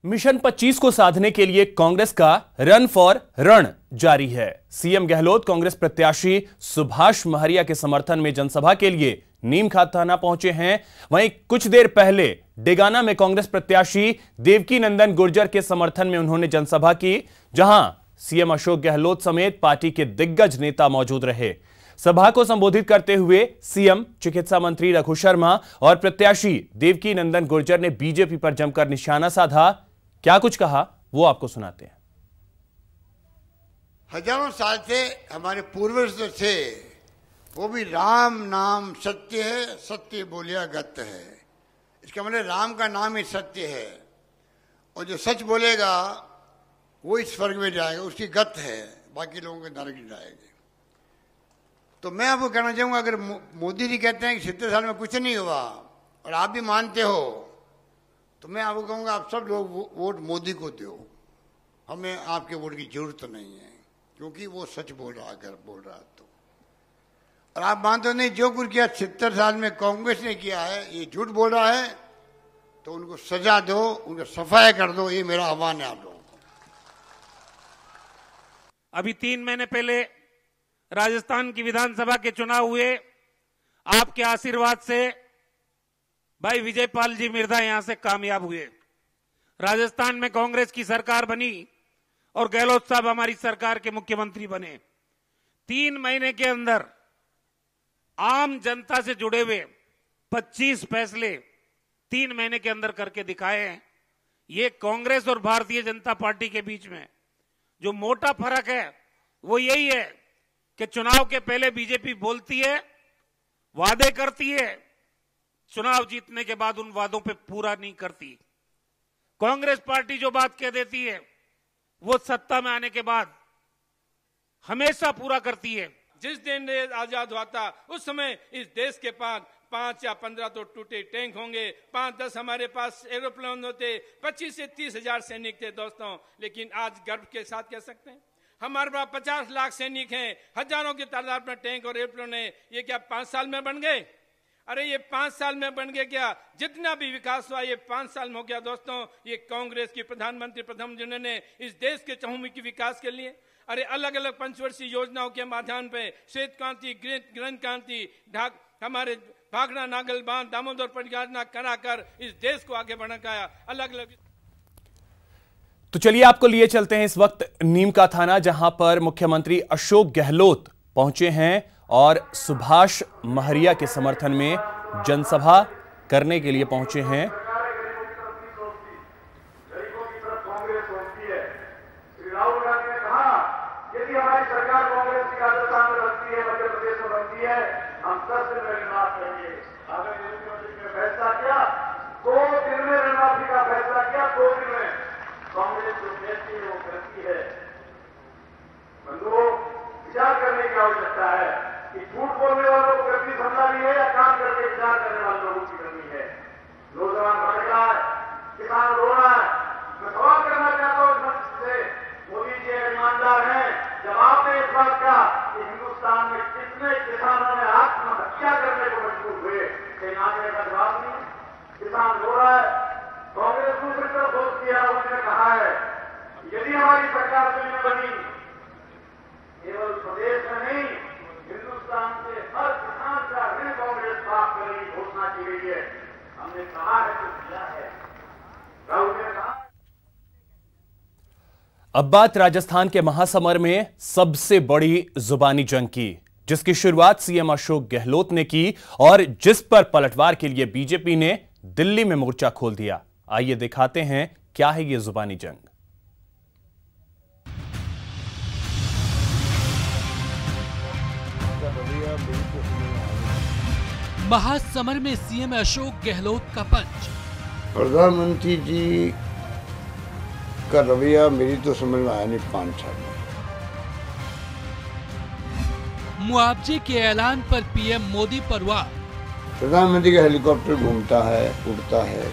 Mission 25 को साधने के लिए कांग्रेस का रन फॉर रण जारी है। सीएम गहलोत कांग्रेस प्रत्याशी सुभाष महरिया के समर्थन में जनसभा के लिए नीम थाना पहुंचे हैं। वहीं कुछ देर पहले डेगाना में कांग्रेस प्रत्याशी देवकी नंदन गुर्जर के समर्थन में उन्होंने जनसभा की, जहां सीएम अशोक गहलोत समेत पार्टी के दिग्गज नेता मौजूद रहे। सभा को संबोधित करते हुए सीएम, चिकित्सा मंत्री रघु शर्मा और प्रत्याशी देवकी नंदन गुर्जर ने बीजेपी पर जमकर निशाना साधा। क्या कुछ कहा वो आपको सुनाते हैं। हजारों साल से हमारे पूर्वज जो थे वो भी राम नाम सत्य है, सत्य बोलिया गत है। इसका मतलब राम का नाम ही सत्य है और जो सच बोलेगा वो इस स्वर्ग में जाएगा, उसकी गत है, बाकी लोगों के नरक में जाएंगे। तो मैं आपको कहना चाहूंगा, अगर मोदी जी कहते हैं कि 70 साल में कुछ नहीं हुआ और आप भी मानते हो, तो मैं आपको कहूंगा आप सब लोग वोट मोदी को दो। हमें आपके वोट की जरूरत नहीं है, क्योंकि वो सच बोल रहा अगर बोल रहा तो। और आप मानते हो नहीं, जो कुछ किया 70 साल में कांग्रेस ने किया है, ये झूठ बोल रहा है, तो उनको सजा दो, उनको सफाई कर दो। ये मेरा आह्वान है आप लोगों को। अभी 3 महीने पहले राजस्थान की विधानसभा के चुनाव हुए। आपके आशीर्वाद से भाई विजयपाल जी मिर्धा यहां से कामयाब हुए। राजस्थान में कांग्रेस की सरकार बनी और गहलोत साहब हमारी सरकार के मुख्यमंत्री बने। 3 महीने के अंदर आम जनता से जुड़े हुए 25 फैसले 3 महीने के अंदर करके दिखाए हैं। ये कांग्रेस और भारतीय जनता पार्टी के बीच में जो मोटा फर्क है वो यही है कि चुनाव के पहले बीजेपी बोलती है, वादे करती है, चुनाव जीतने के बाद उन वादों पे पूरा नहीं करती। कांग्रेस पार्टी जो बात कह देती है वो सत्ता में आने के बाद हमेशा पूरा करती है। जिस दिन देश आजाद हुआ था उस समय इस देश के पास 5 या 15 तो टूटे टैंक होंगे, 5-10 हमारे पास एरोप्लेन होते, 25 से 30 हजार सैनिक थे दोस्तों। लेकिन आज गर्व के साथ कह सकते हैं हमारे पास 50 लाख सैनिक हैं, हजारों की तादाद में टैंक और एरोप्लेन है। ये क्या 5 साल में बन गए? अरे ये 5 साल में बन गए क्या? जितना भी विकास हुआ ये 5 साल में हो गया दोस्तों। ये कांग्रेस की प्रधानमंत्री प्रथम जिन्होंने इस देश के चहुमुखी विकास के लिए अरे अलग अलग पंचवर्षीय योजनाओं के माध्यम पे श्वेत क्रांति, ग्रीन क्रांति, हमारे भाखड़ा नागल बांध, दामोदर परियोजना कराकर इस देश को आगे बढ़ाया। अलग अलग तो चलिए आपको लिए चलते हैं इस वक्त नीम का थाना, जहां पर मुख्यमंत्री अशोक गहलोत पहुंचे हैं और सुभाष महरिया के समर्थन में जनसभा करने के लिए पहुंचे हैं। विचार करने की आवश्यकता है कि झूठ बोलने वालों को व्यक्ति समझना नहीं है या काम करके विचार करने वाले लोगों की करनी है। नौजवान भटक रहा है, किसान रो रहा है। मैं सवाल करना चाहता हूं इस मंच से, मोदी जी ईमानदार हैं, जब आपने इस बात का कि हिंदुस्तान में कितने किसानों ने आत्महत्या करने को मजबूर हुए, कहीं आगे का जवाब नहीं। किसान रो रहा है। कांग्रेस दूसरी तरफ सोचती है, उन्होंने कहा है यदि हमारी सरकार में बनी केवल प्रदेश में नहीं हिंदुस्तान के हर किसान का ऋण कांग्रेस माफ करने की घोषणा की गई है। हमने कहा है तो किया है। राहुल ने कहा। अब बात राजस्थान के महासमर में सबसे बड़ी जुबानी जंग की, जिसकी शुरुआत सीएम अशोक गहलोत ने की और जिस पर पलटवार के लिए बीजेपी ने दिल्ली में मोर्चा खोल दिया। आइए दिखाते हैं क्या है ये जुबानी जंग। महासमर में सीएम अशोक गहलोत का पंच। प्रधानमंत्री जी का रवैया मेरी तो समझ में आया नहीं 5 साल में। मुआवजे के ऐलान पर पीएम मोदी पर वार। प्रधानमंत्री का हेलीकॉप्टर घूमता है, उड़ता है,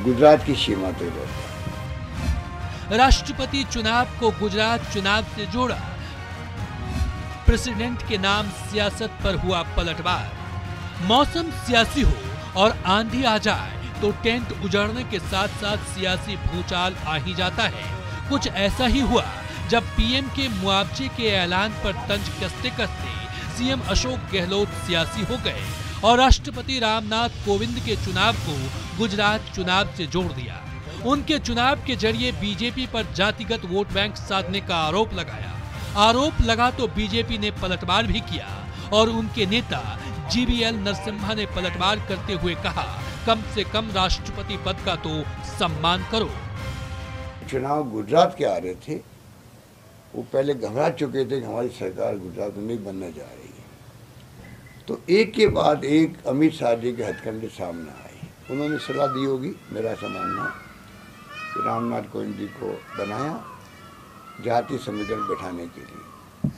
गुजरात की सीमा तक रहता है। राष्ट्रपति चुनाव को गुजरात चुनाव से जोड़ा। प्रेसिडेंट के नाम सियासत पर हुआ पलटवार। मौसम सियासी हो और आंधी आ जाए तो टेंट उजड़ने के साथ साथ सियासी भूचाल आ ही जाता है। कुछ ऐसा ही हुआ जब पीएम के मुआवजे के ऐलान पर तंज कसते कसते सीएम अशोक गहलोत सियासी हो गए और राष्ट्रपति रामनाथ कोविंद के चुनाव को गुजरात चुनाव से जोड़ दिया। उनके चुनाव के जरिए बीजेपी पर जातिगत वोट बैंक साधने का आरोप लगाया। आरोप लगा तो बीजेपी ने पलटवार भी किया और उनके नेता जीवीएल नरसिम्हा ने पलटवार करते हुए कहा, कम से कम राष्ट्रपति पद का तो सम्मान करो। चुनाव गुजरात के आ रहे थे, वो पहले घबरा चुके थे कि हमारी सरकार गुजरात में नहीं बनने जा रही है। तो एक के बाद एक अमित शाह जी के हथकंडे सामने आए। उन्होंने सलाह दी होगी, मेरा ऐसा मानना, कि रामनाथ कोविंद जी को बनाया जाति समीकरण बैठाने के लिए,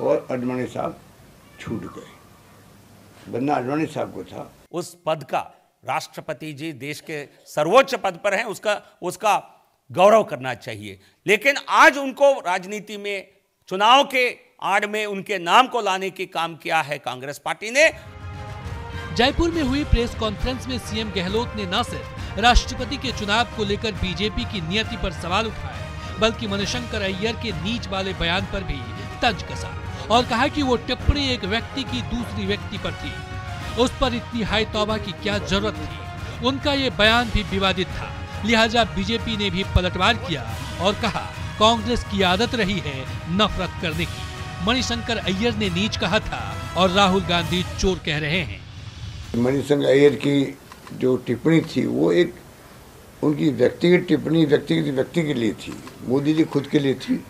और अडवाणी साहब छूट गए। बनना अडवाणी साहब को था। उस पद का, राष्ट्रपति जी देश के सर्वोच्च पद पर हैं, उसका गौरव करना चाहिए। लेकिन आज उनको राजनीति में चुनाव के आड़ में उनके नाम को लाने की काम किया है कांग्रेस पार्टी ने। जयपुर में हुई प्रेस कॉन्फ्रेंस में सीएम गहलोत ने न सिर्फ राष्ट्रपति के चुनाव को लेकर बीजेपी की नियति पर सवाल उठाए, बल्कि मणिशंकर अय्यर के नीच वाले बयान पर भी तंज कसा और कहा कि वो टिप्पणी एक व्यक्ति की दूसरी व्यक्ति पर थी, उस पर इतनी हाई तौबा की क्या जरूरत थी। उनका ये बयान भी विवादित था, लिहाजा बीजेपी ने भी पलटवार किया और कहा, कांग्रेस की आदत रही है नफरत करने की। मणिशंकर अय्यर ने नीच कहा था और राहुल गांधी चोर कह रहे हैं। मणिशंकर अय्यर की जो टिप्पणी थी वो एक उनकी व्यक्तिगत टिप्पणी व्यक्ति के लिए थी, मोदी जी खुद के लिए थी।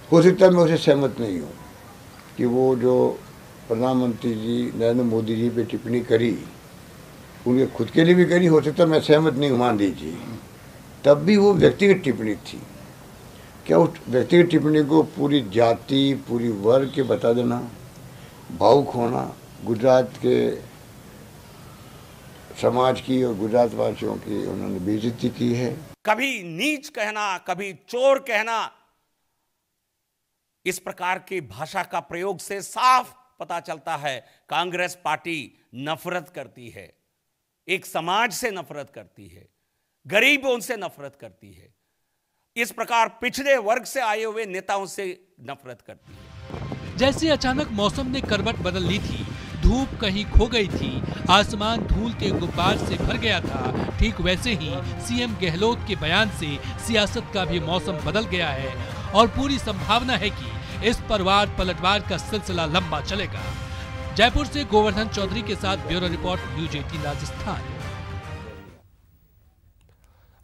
हो सकता है मैं उसे सहमत नहीं हूँ कि वो जो प्रधानमंत्री जी नरेंद्र मोदी जी पे टिप्पणी करी उनके खुद के लिए भी करी, हो सकता है मैं सहमत नहीं हूँ, मान लीजिए, तब भी वो व्यक्तिगत टिप्पणी थी। क्या उस व्यक्तिगत टिप्पणी को पूरी जाति पूरी वर्ग के बता देना, भावुक होना, गुजरात के समाज की और गुजरात वासियों की उन्होंने बेइज्जती की है। कभी नीच कहना, कभी चोर कहना, इस प्रकार की भाषा का प्रयोग से साफ पता चलता है कांग्रेस पार्टी नफरत करती है, एक समाज से नफरत करती है, गरीबों से नफरत करती है, इस प्रकार पिछड़े वर्ग से आए हुए नेताओं से नफरत करती है। जैसे अचानक मौसम ने करवट बदल ली थी, धूप कहीं खो गई थी, आसमान धूल के गुब्बार से भर गया था, ठीक वैसे ही सीएम गहलोत के बयान से सियासत का भी मौसम बदल गया है और पूरी संभावना है कि इस परवार पलटवार का सिलसिला लंबा चलेगा। जयपुर से गोवर्धन चौधरी के साथ ब्यूरो रिपोर्ट, न्यूज 18 राजस्थान।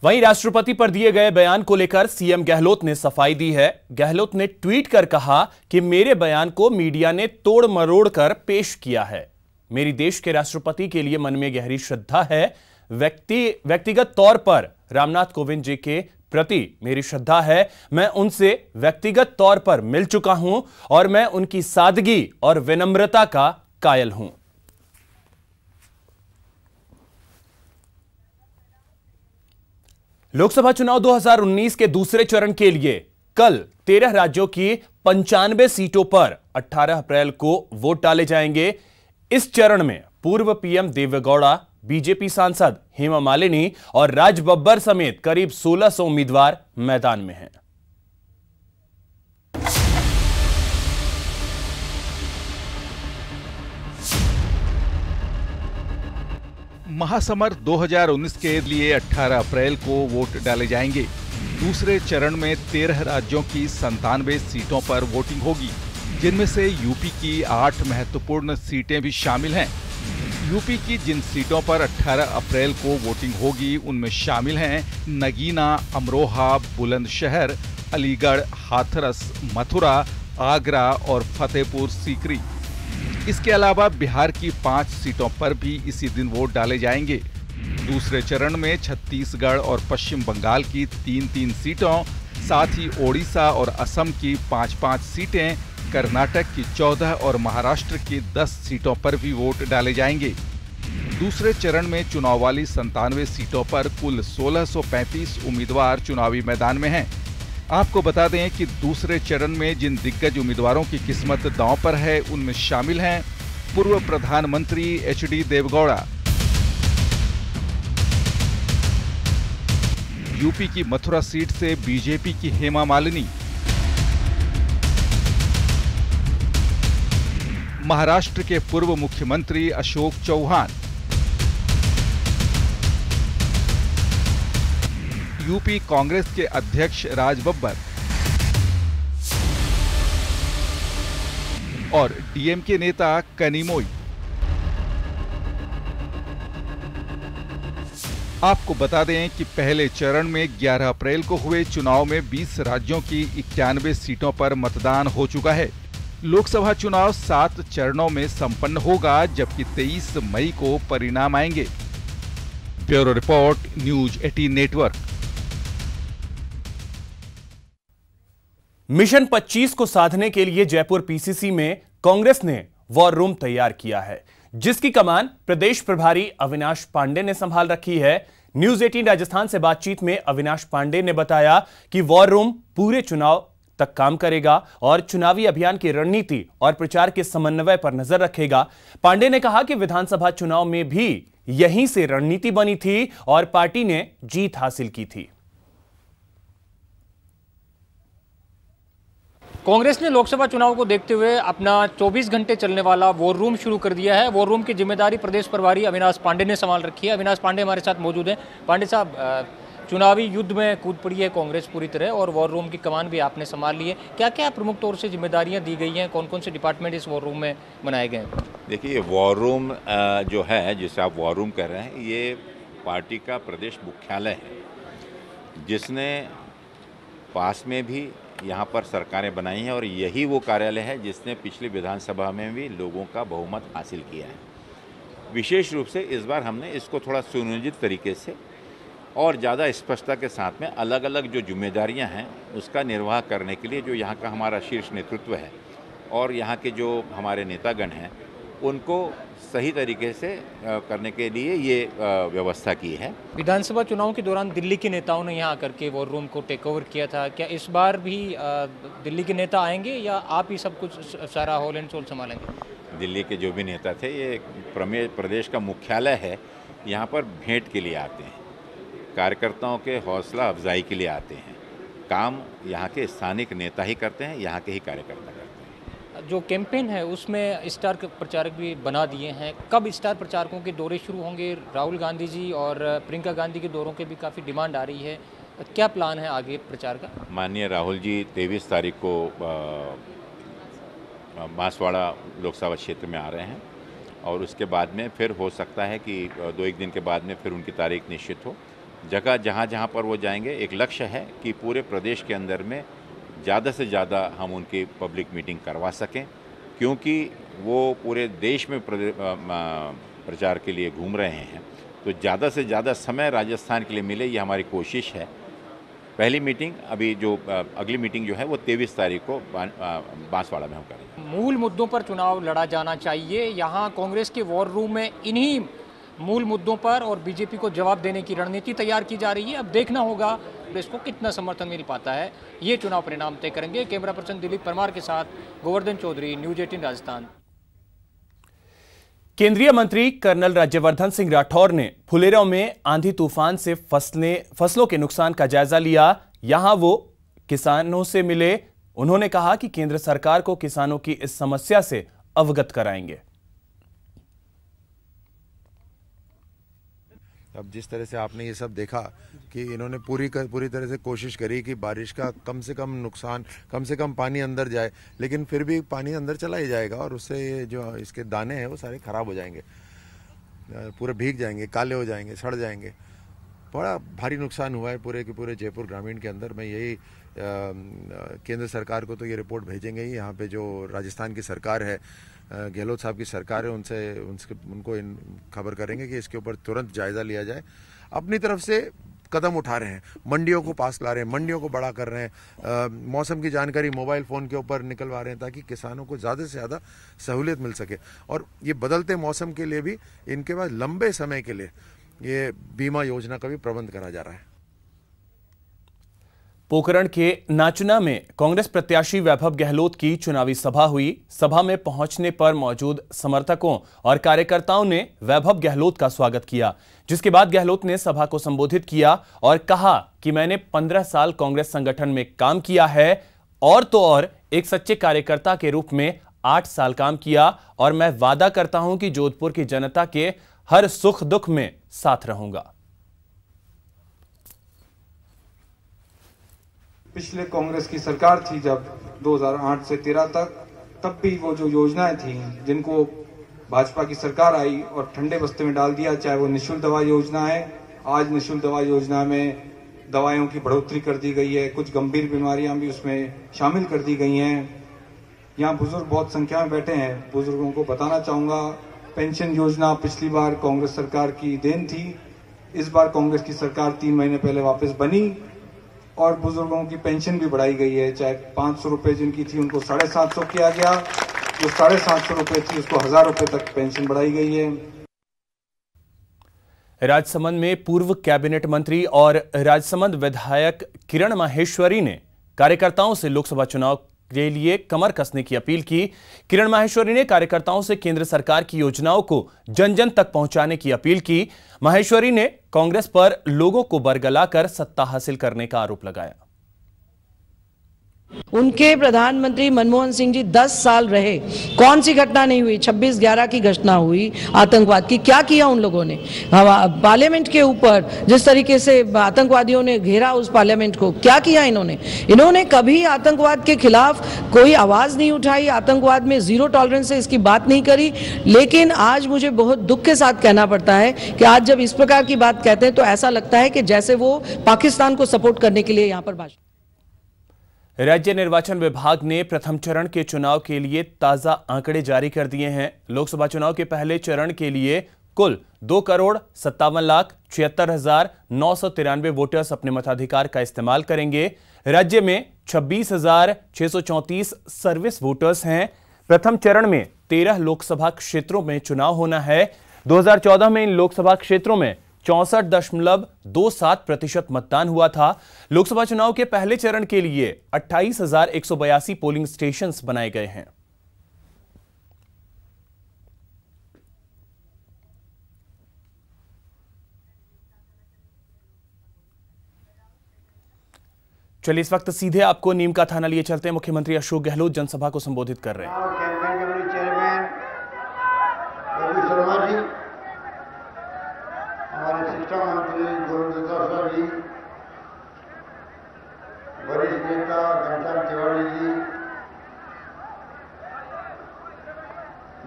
वहीं राष्ट्रपति पर दिए गए बयान को लेकर सीएम गहलोत ने सफाई दी है। गहलोत ने ट्वीट कर कहा कि मेरे बयान को मीडिया ने तोड़ मरोड़ कर पेश किया है। मेरी देश के राष्ट्रपति के लिए मन में गहरी श्रद्धा है। व्यक्तिगत तौर पर रामनाथ कोविंद जी के प्रति मेरी श्रद्धा है। मैं उनसे व्यक्तिगत तौर पर मिल चुका हूं और मैं उनकी सादगी और विनम्रता का कायल हूं। लोकसभा चुनाव 2019 के दूसरे चरण के लिए कल 13 राज्यों की 95 सीटों पर 18 अप्रैल को वोट डाले जाएंगे। इस चरण में पूर्व पीएम देवेगौड़ा, बीजेपी सांसद हेमा मालिनी और राज बब्बर समेत करीब 1600 उम्मीदवार मैदान में हैं। महासमर 2019 के लिए 18 अप्रैल को वोट डाले जाएंगे। दूसरे चरण में 13 राज्यों की 97 सीटों पर वोटिंग होगी, जिनमें से यूपी की 8 महत्वपूर्ण सीटें भी शामिल हैं। यूपी की जिन सीटों पर 18 अप्रैल को वोटिंग होगी उनमें शामिल हैं नगीना, अमरोहा, बुलंदशहर, अलीगढ़, हाथरस, मथुरा, आगरा और फतेहपुर सीकरी। इसके अलावा बिहार की 5 सीटों पर भी इसी दिन वोट डाले जाएंगे। दूसरे चरण में छत्तीसगढ़ और पश्चिम बंगाल की 3-3 सीटों, साथ ही ओडिशा और असम की 5-5 सीटें, कर्नाटक की 14 और महाराष्ट्र की 10 सीटों पर भी वोट डाले जाएंगे। दूसरे चरण में चुनाव वाली 97 सीटों पर कुल 1635 उम्मीदवार चुनावी मैदान में हैं। आपको बता दें कि दूसरे चरण में जिन दिग्गज उम्मीदवारों की किस्मत दांव पर है उनमें शामिल हैं पूर्व प्रधानमंत्री HD देवेगौड़ा, यूपी की मथुरा सीट से बीजेपी की हेमा मालिनी, महाराष्ट्र के पूर्व मुख्यमंत्री अशोक चौहान, यूपी कांग्रेस के अध्यक्ष राज बब्बर और डीएमके नेता कनिमोई। आपको बता दें कि पहले चरण में 11 अप्रैल को हुए चुनाव में 20 राज्यों की 91 सीटों पर मतदान हो चुका है। लोकसभा चुनाव 7 चरणों में संपन्न होगा, जबकि 23 मई को परिणाम आएंगे। Bureau report, news 18 network. Mission 25 को साधने के लिए जयपुर पीसीसी में कांग्रेस ने वॉर रूम तैयार किया है, जिसकी कमान प्रदेश प्रभारी अविनाश पांडे ने संभाल रखी है। न्यूज 18 राजस्थान से बातचीत में अविनाश पांडे ने बताया कि वॉर रूम पूरे चुनाव तक काम करेगा और चुनावी अभियान की रणनीति और प्रचार के समन्वय पर नजर रखेगा। पांडे ने कहा कि विधानसभा चुनाव में भी यहीं से रणनीति बनी थी और पार्टी ने जीत हासिल की थी। कांग्रेस ने लोकसभा चुनाव को देखते हुए अपना 24 घंटे चलने वाला वॉर रूम शुरू कर दिया है। वॉर रूम की जिम्मेदारी प्रदेश प्रभारी अविनाश पांडे ने संभाल रखी है। अविनाश पांडे हमारे साथ मौजूद हैं। पांडे साहब, चुनावी युद्ध में कूद पड़ी है कांग्रेस पूरी तरह और वॉर रूम की कमान भी आपने संभाल ली है। क्या क्या प्रमुख तौर से जिम्मेदारियां दी गई हैं, कौन कौन से डिपार्टमेंट इस वॉर रूम में बनाए गए हैं? देखिए, वॉर रूम जो है, जिसे आप वॉर रूम कह रहे हैं, ये पार्टी का प्रदेश मुख्यालय है, जिसने पास में भी यहाँ पर सरकारें बनाई हैं और यही वो कार्यालय है जिसने पिछली विधानसभा में भी लोगों का बहुमत हासिल किया है। विशेष रूप से इस बार हमने इसको थोड़ा सुनियोजित तरीके से और ज़्यादा स्पष्टता के साथ में अलग अलग जो जिम्मेदारियां हैं उसका निर्वाह करने के लिए जो यहाँ का हमारा शीर्ष नेतृत्व है और यहाँ के जो हमारे नेतागण हैं उनको सही तरीके से करने के लिए ये व्यवस्था की है। विधानसभा चुनाव के दौरान दिल्ली के नेताओं ने यहाँ आकर के वॉर रूम को टेक ओवर किया था। क्या इस बार भी दिल्ली के नेता आएंगे या आप ही सब कुछ सारा होल एंड सोल संभालेंगे? दिल्ली के जो भी नेता थे, ये प्रदेश का मुख्यालय है, यहाँ पर भेंट के लिए आते हैं, कार्यकर्ताओं के हौसला अफजाई के लिए आते हैं। काम यहाँ के स्थानिक नेता ही करते हैं, यहाँ के ही कार्यकर्ता करते हैं। जो कैंपेन है उसमें स्टार प्रचारक भी बना दिए हैं। कब स्टार प्रचारकों के दौरे शुरू होंगे? राहुल गांधी जी और प्रियंका गांधी के दौरों के भी काफ़ी डिमांड आ रही है। क्या प्लान है आगे प्रचार का? माननीय राहुल जी 23 तारीख को बांसवाड़ा लोकसभा क्षेत्र में आ रहे हैं और उसके बाद में फिर हो सकता है कि 2-1 दिन के बाद में फिर उनकी तारीख निश्चित हो। जगह जहाँ पर वो जाएंगे, एक लक्ष्य है कि पूरे प्रदेश के अंदर में ज़्यादा से ज़्यादा हम उनकी पब्लिक मीटिंग करवा सकें, क्योंकि वो पूरे देश में प्रचार के लिए घूम रहे हैं, तो ज़्यादा से ज़्यादा समय राजस्थान के लिए मिले, ये हमारी कोशिश है। पहली मीटिंग अभी जो अगली मीटिंग जो है वो 23 तारीख को बांसवाड़ा में हम करेंगे। मूल मुद्दों पर चुनाव लड़ा जाना चाहिए। यहाँ कांग्रेस के वॉर रूम में इन्हीं मूल मुद्दों पर और बीजेपी को जवाब देने की रणनीति तैयार की जा रही है। अब देखना होगा कांग्रेस को कितना समर्थन मिल पाता है, ये चुनाव परिणाम तय करेंगे। कैमरा पर्सन दिलीप परमार के साथ गोवर्धन चौधरी, न्यूज 18 राजस्थान। केंद्रीय मंत्री कर्नल राज्यवर्धन सिंह राठौर ने फुलेरा में आंधी तूफान से फसलों के नुकसान का जायजा लिया। यहां वो किसानों से मिले। उन्होंने कहा कि केंद्र सरकार को किसानों की इस समस्या से अवगत कराएंगे। अब जिस तरह से आपने ये सब देखा कि इन्होंने पूरी तरह से कोशिश करी कि बारिश का कम से कम नुकसान, कम से कम पानी अंदर जाए, लेकिन फिर भी पानी अंदर चला ही जाएगा और उससे जो इसके दाने हैं वो सारे खराब हो जाएंगे, पूरे भीग जाएंगे, काले हो जाएंगे, सड़ जाएंगे। बड़ा भारी नुकसान हुआ है पूरे के पूरे जयपुर ग्रामीण के अंदर। मैं यही केंद्र सरकार को तो ये रिपोर्ट भेजेंगे ही। यहाँ पे जो राजस्थान की सरकार है, गहलोत साहब की सरकार है, उनको खबर करेंगे कि इसके ऊपर तुरंत जायजा लिया जाए। अपनी तरफ से कदम उठा रहे हैं, मंडियों को पास ला रहे हैं, मंडियों को बड़ा कर रहे हैं, मौसम की जानकारी मोबाइल फ़ोन के ऊपर निकलवा रहे हैं ताकि किसानों को ज़्यादा से ज़्यादा सहूलियत मिल सके। और ये बदलते मौसम के लिए भी इनके पास लंबे समय के लिए ये बीमा योजना का भी प्रबंध करा जा रहा है। पोखरण के नाचना में कांग्रेस प्रत्याशी वैभव गहलोत की चुनावी सभा हुई। सभा में पहुंचने पर मौजूद समर्थकों और कार्यकर्ताओं ने वैभव गहलोत का स्वागत किया, जिसके बाद गहलोत ने सभा को संबोधित किया और कहा कि मैंने 15 साल कांग्रेस संगठन में काम किया है और तो और एक सच्चे कार्यकर्ता के रूप में 8 साल काम किया और मैं वादा करता हूं कि जोधपुर की जनता के हर सुख दुख में साथ रहूंगा। पिछले कांग्रेस की सरकार थी जब 2008 से 13 तक, तब भी वो जो योजनाएं थी जिनको भाजपा की सरकार आई और ठंडे बस्ते में डाल दिया, चाहे वो निःशुल्क दवा योजना है। आज निःशुल्क दवा योजना में दवाइयों की बढ़ोतरी कर दी गई है, कुछ गंभीर बीमारियां भी उसमें शामिल कर दी गई हैं। यहाँ बुजुर्ग बहुत संख्या में बैठे हैं, बुजुर्गों को बताना चाहूंगा, पेंशन योजना पिछली बार कांग्रेस सरकार की देन थी। इस बार कांग्रेस की सरकार 3 महीने पहले वापस बनी और बुजुर्गों की पेंशन भी बढ़ाई गई है। चाहे 500 रुपए जिनकी थी उनको 750 किया गया, जो 750 रुपए थी उसको 1000 रुपए तक पेंशन बढ़ाई गई है। राजसमंद में पूर्व कैबिनेट मंत्री और राजसमंद विधायक किरण माहेश्वरी ने कार्यकर्ताओं से लोकसभा चुनाव के लिए कमर कसने की अपील की। किरण माहेश्वरी ने कार्यकर्ताओं से केंद्र सरकार की योजनाओं को जन जन तक पहुंचाने की अपील की। माहेश्वरी ने कांग्रेस पर लोगों को बरगलाकर सत्ता हासिल करने का आरोप लगाया। उनके प्रधानमंत्री मनमोहन सिंह जी 10 साल रहे, कौन सी घटना नहीं हुई? 26/11 की घटना हुई आतंकवाद की, क्या किया उन लोगों ने? पार्लियामेंट के ऊपर जिस तरीके से आतंकवादियों ने घेरा उस पार्लियामेंट को, क्या किया इन्होंने? इन्होंने कभी आतंकवाद के खिलाफ कोई आवाज नहीं उठाई, आतंकवाद में जीरो टॉलरेंस है इसकी बात नहीं करी। लेकिन आज मुझे बहुत दुख के साथ कहना पड़ता है कि आज जब इस प्रकार की बात कहते हैं तो ऐसा लगता है कि जैसे वो पाकिस्तान को सपोर्ट करने के लिए यहाँ पर भाषण। राज्य निर्वाचन विभाग ने प्रथम चरण के चुनाव के लिए ताजा आंकड़े जारी कर दिए हैं। लोकसभा चुनाव के पहले चरण के लिए कुल 2,57,76,993 वोटर्स अपने मताधिकार का इस्तेमाल करेंगे। राज्य में 26,634 सर्विस वोटर्स हैं। प्रथम चरण में 13 लोकसभा क्षेत्रों में चुनाव होना है। 2014 में इन लोकसभा क्षेत्रों में 64.27% मतदान हुआ था। लोकसभा चुनाव के पहले चरण के लिए 28,182 पोलिंग स्टेशंस बनाए गए हैं। चलिए इस वक्त सीधे आपको नीम का थाना लिए चलते हैं। मुख्यमंत्री अशोक गहलोत जनसभा को संबोधित कर रहे हैं। हमारे शिक्षा मंत्री गुरुदत्ता जी, वरिष्ठ नेता घनश्याम तिवारी जी,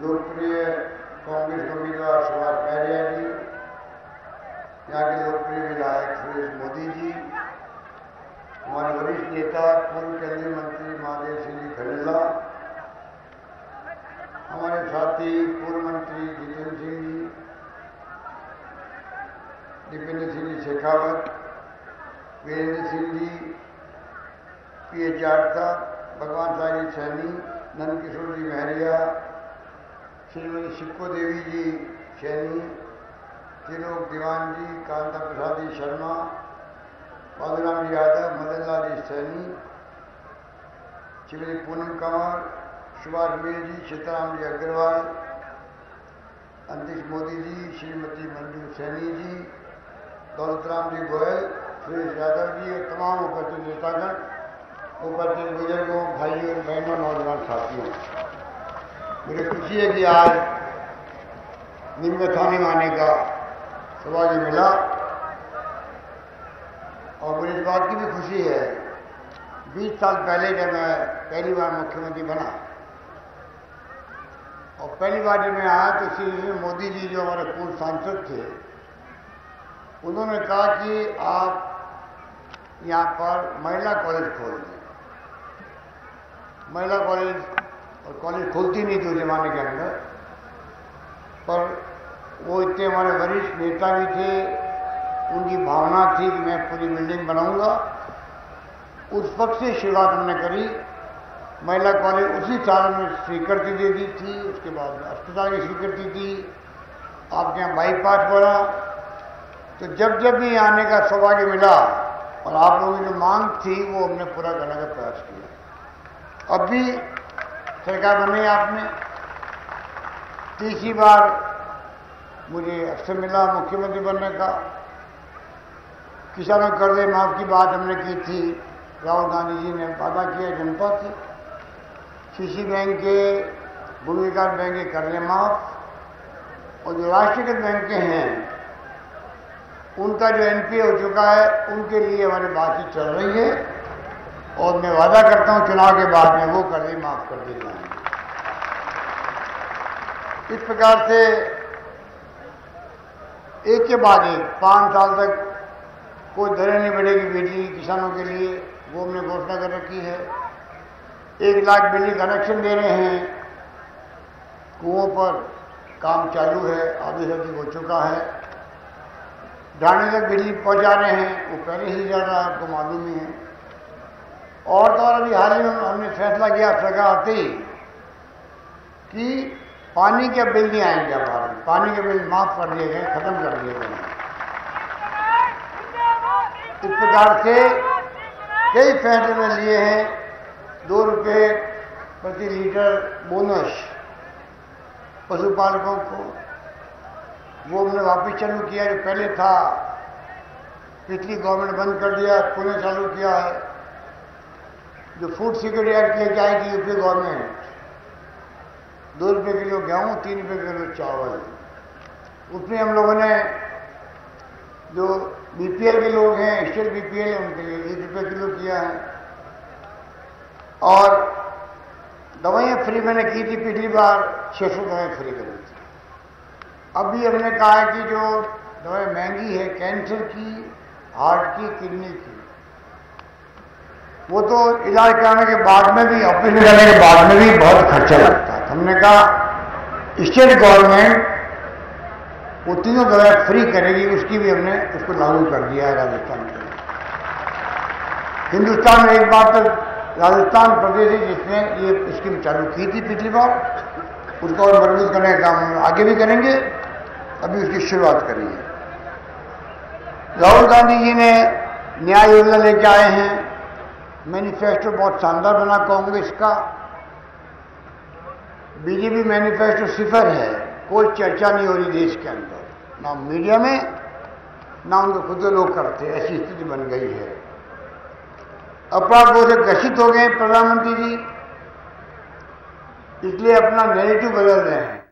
लोकप्रिय कांग्रेस उम्मीदवार सुभाष महरिया जी, यहाँ के लोकप्रिय विधायक सुरेश मोदी जी, हमारे वरिष्ठ नेता पूर्व केंद्रीय मंत्री महादेव सिंह जी खंडेला, हमारे साथी पूर्व मंत्री जितेंद्र सिंह जी, दीपेंद्र सिंह जी शेखावत, वीरेंद्र सिंह जी, पीएच जाटता, भगवान साहब सैनी, नंदकिशोर जी महरिया, श्रीमती शिक्को देवी जी सैनी, त्रिलोक दीवान जी, कांता प्रसाद जी शर्मा, बाबूराम जी यादव, मदन लाल जी सैनी, श्रीमती पूनम कंवर, सुभाष मीर जी, सीताराम जी अग्रवाल, अंतिश मोदी जी, श्रीमती मंजू सैनी जी, दौलतराम जी गोयल, सुरेश यादव जी और तमाम उपस्थित नेतागण, उपस्थित बुजुर्गों, भाइयों और बहनों, नौजवान साथियों, मुझे खुशी है कि आज नीमगथानी आने का सौभाग्य मिला और मुझे इस बात की भी खुशी है 20 साल पहले जब मैं पहली बार मुख्यमंत्री बना और पहली बार जब मैं आया तो श्री मोदी जी जो हमारे पूर्व सांसद थे उन्होंने कहा कि आप यहाँ पर महिला कॉलेज खोल दें। महिला कॉलेज और कॉलेज खुलती नहीं थी उस जमाने के अंदर, पर वो इतने हमारे वरिष्ठ नेता भी थे, उनकी भावना थी कि मैं पूरी बिल्डिंग बनाऊंगा। उस वक्त से शुरुआत हमने करी। महिला कॉलेज उसी साल में स्वीकृति दे दी थी, उसके बाद में अस्पताल की स्वीकृति दी, आपके यहाँ बाईपास बढ़ा। तो जब जब भी आने का सौभाग्य मिला और आप लोगों की जो मांग थी वो हमने पूरा करने का प्रयास किया। अब भी सरकार बनी आपने, तीसरी बार मुझे अवसर मिला मुख्यमंत्री बनने का। किसानों के कर्जे माफ की बात हमने की थी, राहुल गांधी जी ने वादा किया जनता से। सीसी बैंक के, भूमि विकास बैंक के कर्जे माफ, और जो राष्ट्रीयकृत बैंकें हैं उनका जो एनपीए हो चुका है उनके लिए हमारी बातचीत चल रही है, और मैं वादा करता हूं चुनाव के बाद में वो कर्जे माफ कर दिए जाएंगे। इस प्रकार से एक के बाद एक 5 साल तक कोई दरें नहीं बढ़ेगी बिजली किसानों के लिए, वो हमने घोषणा कर रखी है। 1 लाख बिजली कनेक्शन दे रहे हैं, कुओं पर काम चालू है, आधी सदी हो चुका है। ढाणी तक बिजली पहुंचा रहे हैं, वो पहले ही चल रहा है, आपको मालूम ही है। और तो और अभी हाल ही में हमने फैसला किया सरकार आते ही कि पानी के बिल नहीं आएंगे हमारे, पानी के बिल माफ कर दिए गए, खत्म कर दिए गए। इस प्रकार से कई फैसले में लिए हैं। 2 रुपये प्रति लीटर बोनस पशुपालकों को, वो हमने वापस चालू किया। जो पहले था पिछली गवर्नमेंट बंद कर दिया, पुनः चालू किया है। जो फूड सिक्योरिटी एक्ट लेके आई थी यूपी गवर्नमेंट, 2 रुपये किलो गेहूँ, 3 रुपये किलो चावल, उसमें हम लोगों ने जो बीपीएल के लोग हैं, स्टेट बीपीएल है, उनके लिए 1 रुपये किलो किया है। और दवाइयाँ फ्री मैंने की थी पिछली बार, 600 दवाएँ फ्री करी थी। अभी हमने कहा है कि जो दवाई महंगी है कैंसर की, हार्ट की, किडनी की, वो तो इलाज कराने के बाद में भी, ऑपरेशन करने के बाद में भी बहुत खर्चा लगता है। हमने कहा स्टेट गवर्नमेंट वो तीनों दवाएं फ्री करेगी, उसकी भी हमने उसको लागू कर दिया है राजस्थान के लिए। हिंदुस्तान में एक बार तक राजस्थान प्रदेश है जिसने ये स्कीम चालू की थी पिछली बार, उसको और मजबूत करने का काम आगे भी करेंगे। अभी उसकी शुरुआत करी है। राहुल गांधी जी ने न्याय योजना लेके आए हैं, मैनिफेस्टो बहुत शानदार बना कांग्रेस का। बीजेपी मैनिफेस्टो सिफर है, कोई चर्चा नहीं हो रही देश के अंदर, ना मीडिया में, ना उनको खुद लोग करते, ऐसी स्थिति बन गई है। अपराध बोध से ग्रसित हो गए प्रधानमंत्री जी, इसलिए अपना नैरेटिव बदल रहे हैं।